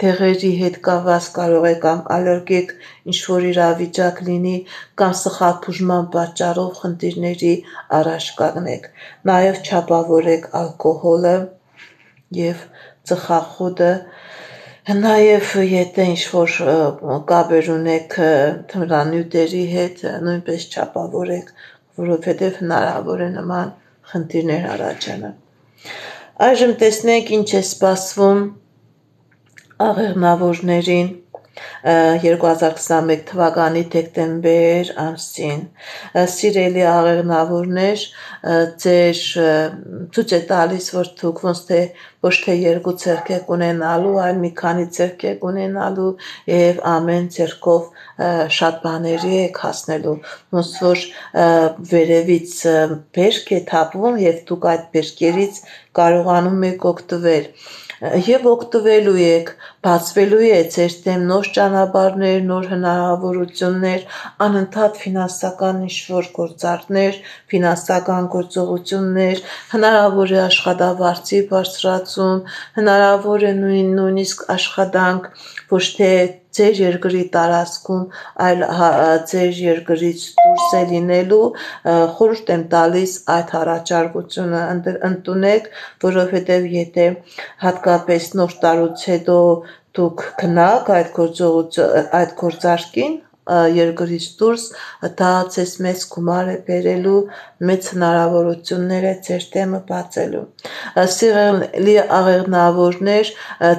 դեղերի հետ կապված կարող է կամ ալերգիկ ինչ-որ իրավիճակ լինի, կամ սխալ բուժման պատճառով խնդիրների առաջ կանգնեք։ Նաև չափավորեք ալկոհոլը և ծխախոտը, նաև եթե ինչ-որ կապեր ունեք թմրանյութերի հետ, նույնպես չափավորեք, որովհետև հնարավոր է նման խնդիրներ առաջանան։ Այժմ տեսնենք ինչ է սպասվում աղեղնավորներին 2021 թվականի դեկտեմբեր ամսին։ Սիրելի աղեղնավորներ, ձեր ցույց է տալիս, որ դուք ոչ թե երկու ձեռք եք ունենալու, այլ մի քանի ձեռք եք ունենալու և ամեն ձեռքով շատ բաների եք հասնելու, ոնց որ վերևից բերք է թափվում և դուք այդ բերքերից կարողանում եք օգտվել և օգտվելու եք, բացվելու է ձեր դեմ նոր ճանապարհներ, նոր հնարավորություններ, անընդհատ ֆինանսական ինչ-որ գործարքներ, ֆինանսական գործողություններ, հնարավոր է աշխատավարձի բարձրացում, հնարավոր է նույնիսկ աշխատանք ոչ թե ձեր երկրի տարածքում, այլ ձեր երկրից դուրս է լինելու, խորհուրդ եմ տալիս այդ առաջարկությունը ընդունեք, որովհետև եթե հատկապես նոր տարուց հետո դուք գնաք այդ գործարքին երկրից դուրս, դա ձեզ մեծ գումար է բերելու, մեծ հնարավորություններ է ձեր դեմը բացելու։ Սիրելի աղեղնավորներ,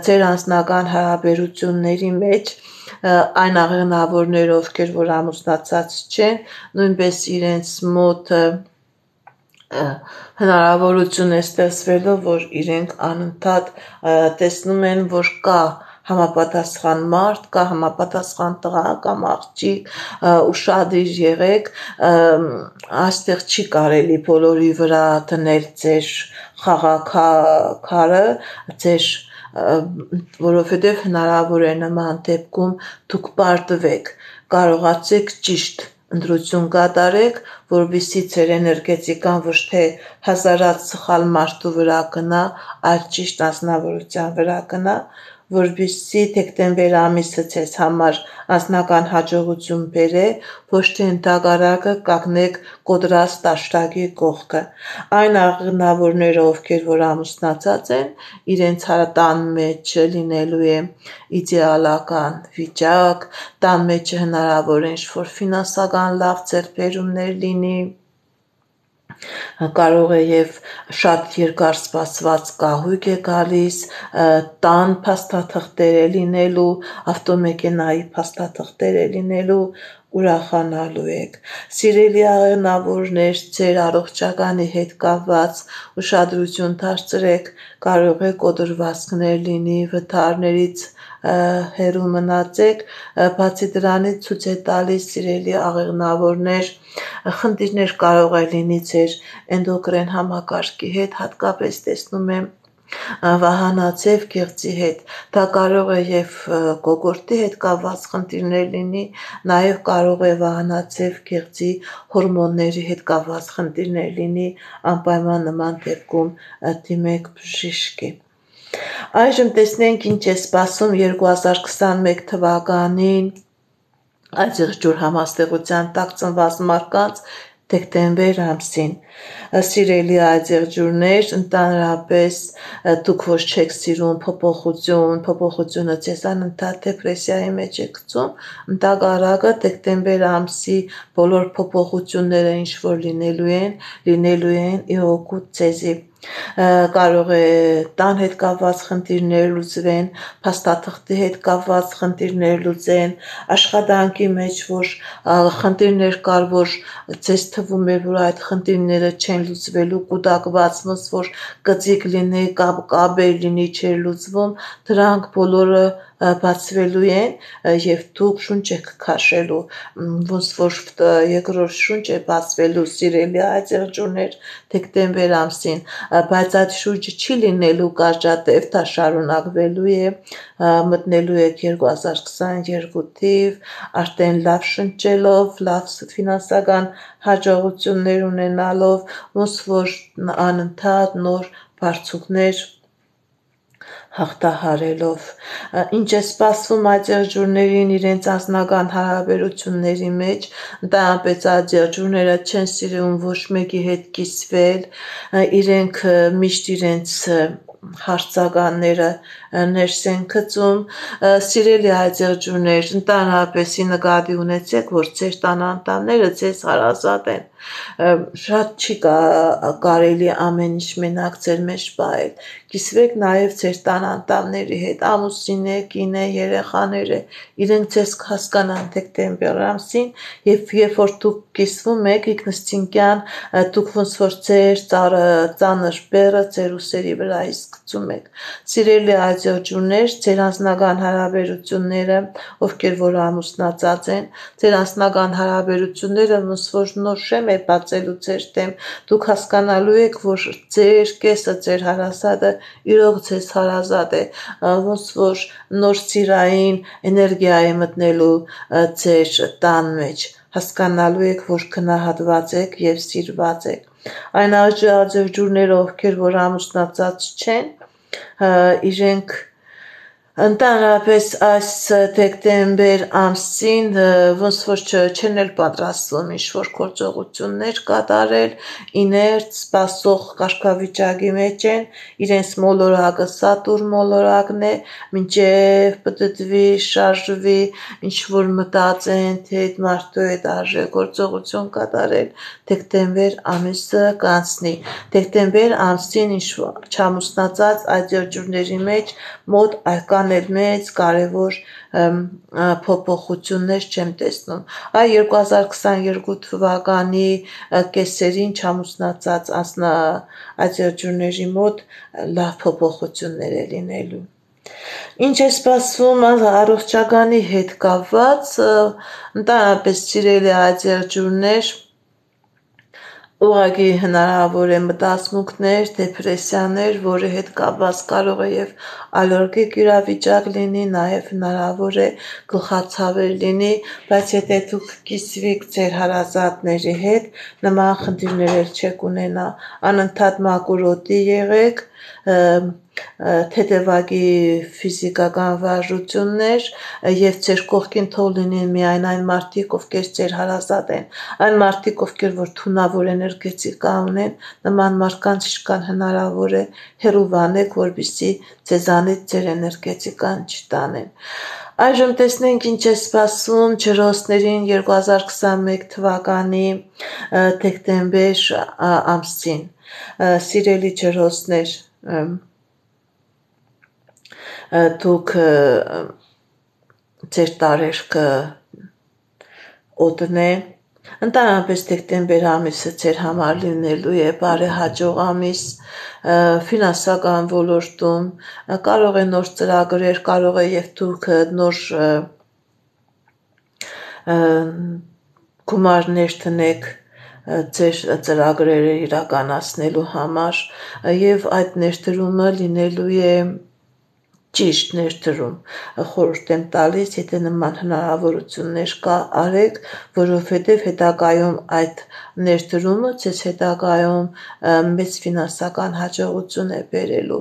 ձեր անձնական հարաբերությունների մեջ այն աղեղնավորները, ովքեր որ ամուսնացած չեն, նույնպես իրենց մոտ հնարավորություն է ստեղծվելու, որ իրենք անընդհատ տեսնում են, որ կա համապատասխան մարդ, կա համապատասխան տղա կամ աղջիկ, ուշադիր եղեք, այստեղ չի կարելի բոլորի վրա դնել ձեր խաղաքարը, որովհետև հնարավոր է նման դեպքում դուք պարտվեք, կարողացեք ճիշտ ընտրություն կատարեք, որպեսզի ձեր էներգետիկան ոչ թե հազարած սխալ մարդու վրա գնա, այլ ճիշտ անձնավորության վրա գնա, որպեսզի դեկտեմբեր ամիսը ձեզ համար անձնական հաջողություն բերե, ոչ թե ընդհակառակը կանգնեք կոտրած տաշտակի կողքը։ Այն աղեղնավորները, ովքեր որ ամուսնացած են, իրենց տան մեջ լինելու է իդեալական վիճակ, տան մեջ հնարավոր է ինչ-որ ֆինանսական լավ ձեռքբերումներ լինի, կարող է և շատ երկար սպասված կահույք է գալիս, տան փաստաթղթեր է լինելու, ավտոմեքենայի փաստաթղթեր է լինելու, ուրախանալու եք։ Սիրելի աղեղնավորներ, ձեր առողջականի հետ կապված ուշադրություն դարձրեք, կարող է կոտրվածքներ լինի, վթարներից հեռու մնացեք, բացի դրանից ցույց է տալիս, սիրելի աղեղնավորներ, խնդիրներ կարող է լինի ձեր էնդոկրին համակարգի հետ, հատկապես տեսնում եմ վահանաձև գեղձի հետ, դա կարող է եւ կոկորտի հետ կապված խնդիրներ լինի, նաեւ կարող է վահանաձև գեղձի հորմոնների հետ կապված խնդիրներ լինի, անպայման նման դեպքում դիմեք բժիշկի։ Այժմ տեսնենք ինչ է սպասում 2021 թվականին Այցեղջուր համաստեղության տակ ծնված մարդկանց դեկտեմբեր ամսին։ Սիրելի այցեղջուրներ, ընդհանրապես դուք ոչ չեք սիրում փոփոխությունը ձեզ անընդհատ դեպրեսիայի մեջ է գցում, ընդհակառակը դեկտեմբեր ամսի բոլոր փոփոխությունները ինչ որ լինելու են իօգուտ ձեզի։ Կարող է տան հետ կապված խնդիրներ լուծվեն, փաստաթղթի հետ կապված խնդիրներ լուծեն, աշխատանքի մեջ որ խնդիրներ կար, որ ձեզ թվում է, որ այդ խնդիրները չեն լուծվելու, կուտակվածմս, որ գծիկ լինի, կաբեր լինի, չէր լուծվում, դրանք բոլորը բացվելու են եւ դուք շունչ եք քաշելու, ոնց որ երկրորդ շունչ է բացվելու սիրելի այցեղջուրներ դեկտեմբեր ամսին, բայց այդ շուրջը չի լինելու կարճատև, դա շարունակվելու է, մտնելու եք 2022 թիվ, արդեն լավ շնչելով, լավ ֆինանսական հաջողություններ ունենալով, ոնց որ անընդհատ նոր բարձունքներ հաղթահարելով։ Ինչ է սպասվում այցեղջուրներին իրենց անձնական հարաբերությունների մեջ, ընդհանրապես այցեղջուրները չեն սիրում ոչ մեկի հետ կիսվել, իրենք միշտ իրենց հարցականները ներս են գցում, սիրելի այցեղջուրներ, ընդհանրապես նկատի ունեցեք, որ ձեր տանանտանները ձեզ հարազատ են, շատ չի կարելի ամեն ինչ մենակ ձեր մեջ պահել, կիսվեք նաև ձեր տանանտանների հետ, ամուսին է, կին է, երեխաներ է, իրենք ձեզ կհասկանան դեկտեմբեր ամսին եւ երբ որ դուք կիսվում եք ինքնըստինքյան դուք ոնց որ ձեր ծանր բեռը ձեր ուսերի վրայից գցում եք։ Սիրելի այցեղջուրներ, ձեր անձնական հարաբերությունները, ովքեր որ ամուսնացած են, ձեր անձնական հարաբերությունները ոնց որ նոր շեմ է բացելու ձեր դեմ, դուք հասկանալու եք, որ ձեր կեսը, ձեր հարազատը իրոք ձեզ հարազատ է, ոնց որ նոր սիրային էներգիա է մտնելու ձեր տան մեջ, հասկանալու եք, որ գնահատված եք եւ սիրված եք։ Այն այցեղջուրները, ովքեր որ ամուսնացած չեն, իրենք ընդհանրապես այս դեկտեմբեր ամսին ոնց որ չեն էլ պատրաստվում ինչ-որ գործողություններ կատարել, իներտ սպասող կարգավիճակի մեջ են, իրենց մոլորակը սատուր մոլորակն է, մինչև պտտվի, շարժվի, ինչ-որ մտածեն, թե այդ մարդու հետ արժե գործողություն կատարել, դեկտեմբեր ամիսը կանցնի, դեկտեմբեր ամսին չամուսնացած այցեղջուրների մեջ մոտ կան էլ մեծ կարևոր փոփոխություններ չեմ տեսնում։ Այ 2022 թվականի կեսերին չամուսնացած այցեղջուրների մոտ լավ փոփոխություններ է լինելու։ Ինչ է սպասվում առողջականի հետ կապված, ընդհանրապես սիրելի այցեղջուրներ, ուղղակի հնարավոր է մտածմունքներ, դեպրեսիաներ, որի հետ կապված կարող է եւ ալերգիկ իրավիճակ լինի, նաեւ հնարավոր է գլխացավեր լինի, բայց եթե դուք կիսվիք ձեր հարազատների հետ, նման խնդիրներ չեք ունենա, անընդհատ մակուրոտի եղեք, թեթևակի ֆիզիկական վարժություններ եւ ձեր կողքին թող լինեն միայն այն մարդիկ, ովքեր ձեր հարազատ են, այն մարդիկ, ովքեր որ թունավոր էներգետիկա ունեն, նման մարդկանց ինչքան հնարավոր է հեռու վանեք, որպեսզի ձեզանից ձեր էներգետիկան չտանեն։ Այժմ տեսնենք ինչ է սպասվում ջրոցներին 2021 թվականի դեկտեմբեր ամսին։ Սիրելի ջրոցներ, դուք ձեր տարերքը օդն է, ընդհանրապես դեկտեմբեր ամիսը ձեր համար լինելու է բարեհաջող ամիս, ֆինանսական ոլորտում, կարող է նոր ծրագրեր, կարող է եւ դուք նոր գումարներ տնեք ձեր ծրագրերը իրականացնելու համար եւ այդ ներդրումը լինելու է ճիշտ ներդրում խորհուրդ եմ տալիս, եթե նման հնարավորություններ կա, արեք, որովհետև հետագայում այդ ներդրումը ձեզ հետագայում մեծ ֆինանսական հաջողություն է բերելու։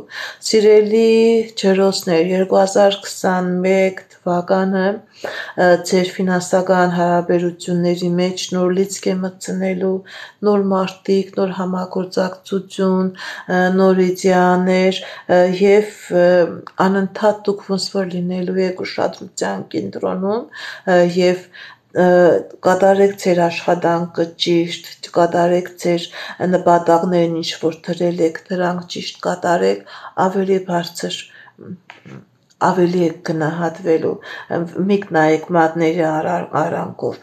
Սիրելի ջրոցներ, 2021 թվականը ձեր ֆինանսական հարաբերությունների մեջ նոր լիցք է մտցնելու, նոր մարդիկ, նոր համագործակցություն, նոր իդեաներ եւ անընդհատ դուք ոնց որ լինելու եք ուշադրության կենտրոնում եւ կատարեք ձեր աշխատանքը ճիշտ, կատարեք ձեր նպատակներն ինչ որ դրել եք, դրանք ճիշտ կատարեք, ավելի բարձր ավելի եք գնահատվելու, մի նայեք մատների արանքով,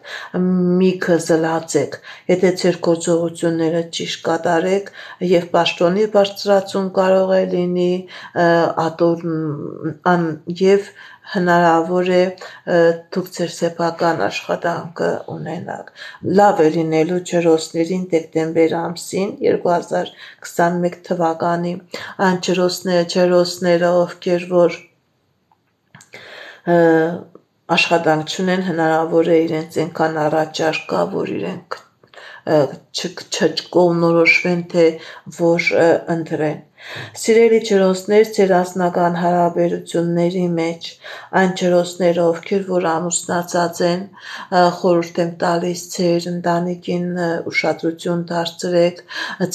մի զլացեք, եթե ձեր գործողությունները ճիշտ կատարեք եւ պաշտոնի բարձրացում կարող է լինի, եւ հնարավոր է դուք ձեր սեփական աշխատանքը ունենաք։ Լավ է լինելու ջրոցներին դեկտեմբեր ամսին 2021 թվականի այն ջրոցները, ովքեր որ աշխատանք չունեն, հնարավոր է իրենց այնքան առաջարկ կա, որ իրենք չկողմնորոշվեն, թե որ ընտրեն։ Սիրելի ջրոցներ, ձեր անձնական հարաբերությունների մեջ այն ջրոցները, ովքեր որ ամուսնացած են, խորհուրդ եմ տալիս ձեր ընտանիքին ուշադրություն դարձրեք,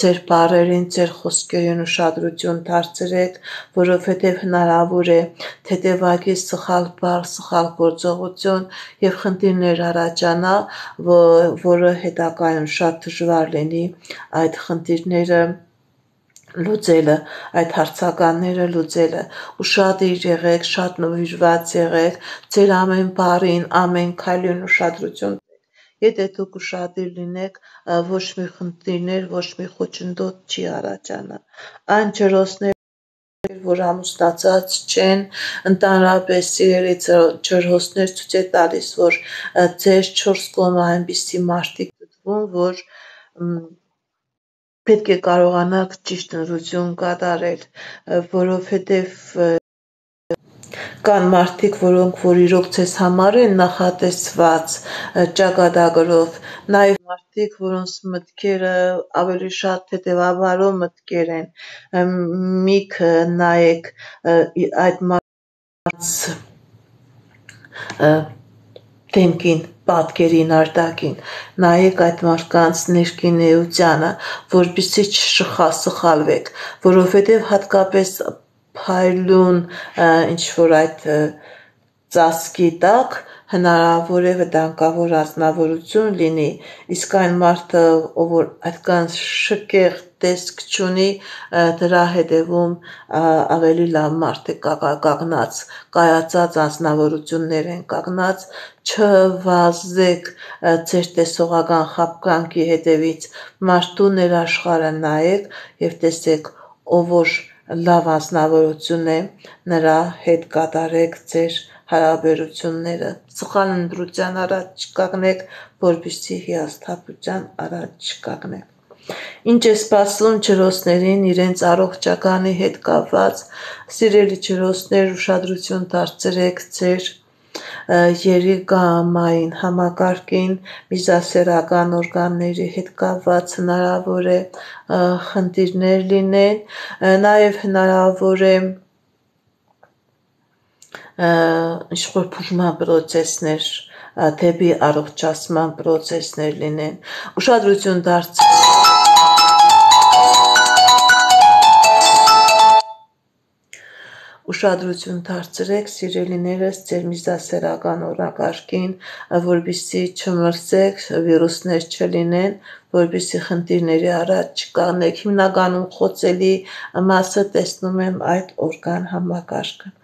ձեր բառերին, ձեր խոսքերին ուշադրություն դարձրեք, որովհետև հնարավոր է թեթևակի սխալ բառ, սխալ գործողություն եւ խնդիրներ առաջանա, որը հետագայում շատ դժվար լինի այդ խնդիրները լուծելը, այդ հարցականները լուծելը, ուշադիր եղեք, շատ նվիրված եղեք, ձեր ամեն բառին, ամեն քայլին ուշադրություն տվեք։ Եթե դուք ուշադիր լինեք, ոչ մի խնդիրներ, ոչ մի խոչընդոտ չի առաջանա։ Այն ջրոցներ, որ ամուսնացած չեն, ընդհանրապես սիրելի ջրոցներ ցույց է տալիս, որ ձեր 4 կողմը այնպիսի մարդիկ գտնվում, որ պետք է կարողանաք ճիշտ ընտրություն կատարել, որովհետև կան մարդիկ, որոնք որ իրոք ձեզ համար են նախատեսված ճակատագրով, նաև մարդիկ, որոնց մտքերը ավելի շատ թեթևաբարո մտքեր են, մի նայեք այդ մարդկանց դեմքին, պատկերին, արտաքին, նայեք այդ մարդկանց ներքին էությանը, որպեսզի չսխալվեք, որովհետև հատկապես փայլուն ինչ որ այդ ծածկի տակ հնարավոր է վտանգավոր ազնվորություն լինի, իսկ այն մարդը, ով որ այդքան շքեղ տեսք չունի, դրա հետևում ավելի լավ մարդ է կանգնած, կայացած ազնվորություններ են կանգնած, չվազեք ձեր տեսողական խաբկանքի հետևից, մարդու ներաշխարը նայեք եւ տեսեք, ով որ լավ ազնվորություն է, նրա հետ կատարեք ձեր հարաբերությունները, սխալ ընտրության առաջ չկանգնեք, որպեսզի հիասթափության առաջ չկանգնեք։ Ինչ է սպասվում ջրոցներին իրենց առողջականի հետ կապված, սիրելի ջրոցներ, ուշադրություն դարձրեք ձեր երիկամային համակարգին, միզասերական օրգանների հետ կապված հնարավոր է խնդիրներ լինեն, նաև հնարավոր է ինչ-որ բուժման պրոցեսներ, դեպի առողջացման պրոցեսներ լինեն, ուշադրություն դարձրեք սիրելիներս ձեր միզասերական օրակարգին, որպեսզի չմրսեք, վիրուսներ չլինեն, որպեսզի խնդիրների առաջ չկանգնեք, հիմնականում խոցելի մասը տեսնում եմ այդ օրգան համակարգը։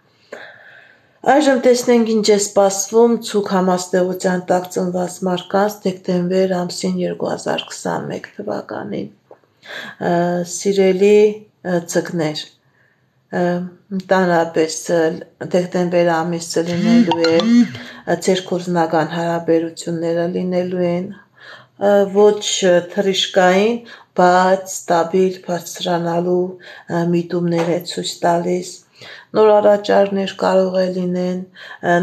Այժմ տեսնենք ինչ է սպասվում ցուք համաստեղության տակ ծնված մարդկանց դեկտեմբեր ամսին 2021 թվականին։ Սիրելի ցկներ, ընդհանրապես դեկտեմբեր ամիսը լինելու է ձեր կորձնական հարաբերությունները լինելու են ոչ թռիչքային, բայց ստաբիլ բարձրանալու միտումներ է ցույց տալիս։ Նոր առաջարկներ կարող է լինեն,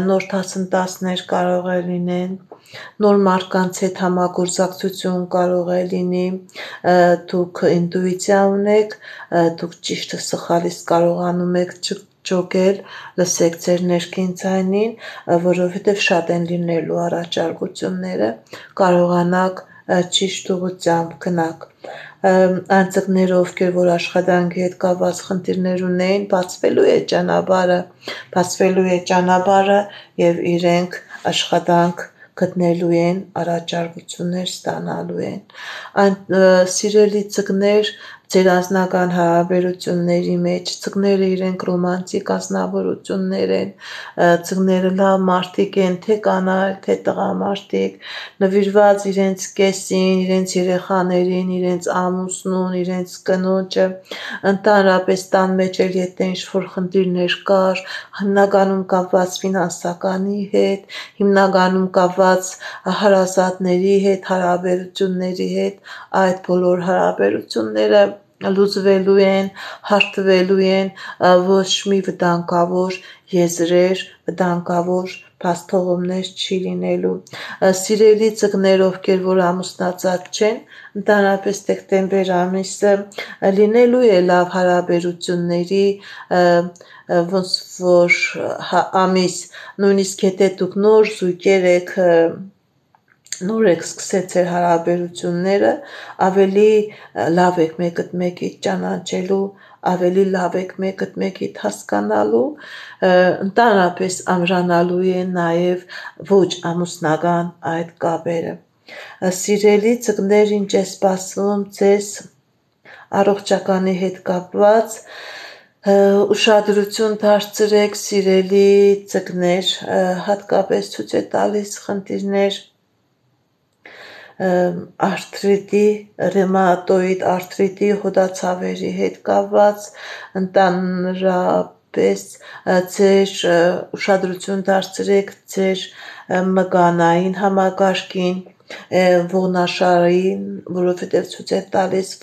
նոր դասընթացներ կարող է լինեն, նոր մարդկանց հետ համագործակցություն կարող է լինի, դուք ինտուիցիա ունեք, դուք ճիշտը սխալից կարողանում եք ճոգել, լսեք ձեր ներքին ձայնին, որովհետև շատ են լինելու առաջարկությունները, կարողանաք ճիշտ ուղղությամբ գնաք։ Այն ծնկները, ովքեր որ աշխատանքի հետ կապված խնդիրներ ունեին, բացվելու է ճանապարհը եւ իրենք աշխատանք գտնելու են, առաջարկություններ ստանալու են։ Այն սիրելի ծնկներ, ձեր անձնական հարաբերությունների մեջ ծնկները իրենք ռոմանտիկ անձնավորություններ են, ծնկները լավ մարդիկ են, թե կանայք, թե տղամարդիկ, նվիրված իրենց կեսին, իրենց երեխաներին, իրենց ամուսնուն, իրենց կնոջը, ընդհանրապես տան մեջ էլ եթե ինչ-որ խնդիրներ կար, հիմնականում կապված ֆինանսականի հետ, հիմնականում կապված հարազատների հետ, հարաբերությունների հետ, այդ բոլոր հարաբերությունները լուծվելու են, հարթվելու են, ոչ մի վտանգավոր եզրեր, վտանգավոր բացթողումներ չի լինելու։ Սիրելի ծնկներ, ովքեր որ ամուսնացած չեն, ընդհանրապես դեկտեմբեր ամիսը լինելու է լավ հարաբերությունների ոնց որ ամիս, նույնիսկ եթե դուք նոր զույգեր եք, նոր եք սկսել ձեր հարաբերությունները, ավելի լավ եք մեկդ մեկիդ ճանաչելու, ավելի լավ եք մեկդ մեկիդ հասկանալու, ընդհանրապես ամրանալու են նաև ոչ ամուսնական այդ կապերը։ Սիրելի ծնկներ, ինչ է սպասվում ձեզ առողջականի հետ կապված, ուշադրություն դարձրեք, սիրելի ծնկներ, հատկապես ցույց է տալիս խնդիրներ արթրիտի, ռևմատոիդ արթրիտի, հոդացավերի հետ կապված, ընդհանրապես ձեր ուշադրություն դարձրեք ձեր մկանային համակարգին, ողնաշարին, որովհետև ցույց է տալիս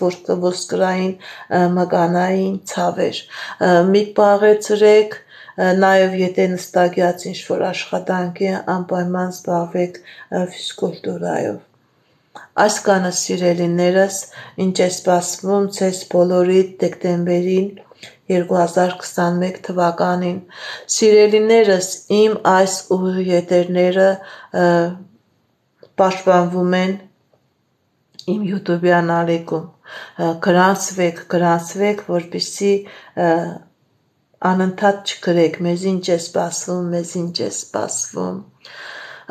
ոսկրային մկանային ցավեր, մի պաղեցրեք, նաև եթե նստակյաց ինչ-որ աշխատանք է, անպայման զբաղվեք ֆիզկուլտուրայով։ Այսքանը սիրելիներս, ինչ է սպասվում ձեզ բոլորիդ դեկտեմբերին 2021 թվականին։ Սիրելիներս, իմ այս ուղիղետերները պաշտպանվում են իմ յութուբյան ալիքում, գրանցվեք, որպեսզի անընդհատ չգրեք, մեզ ինչ է սպասվում,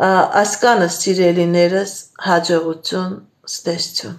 Այսքանը սիրելիներս, հաջողություն, ցտեսություն։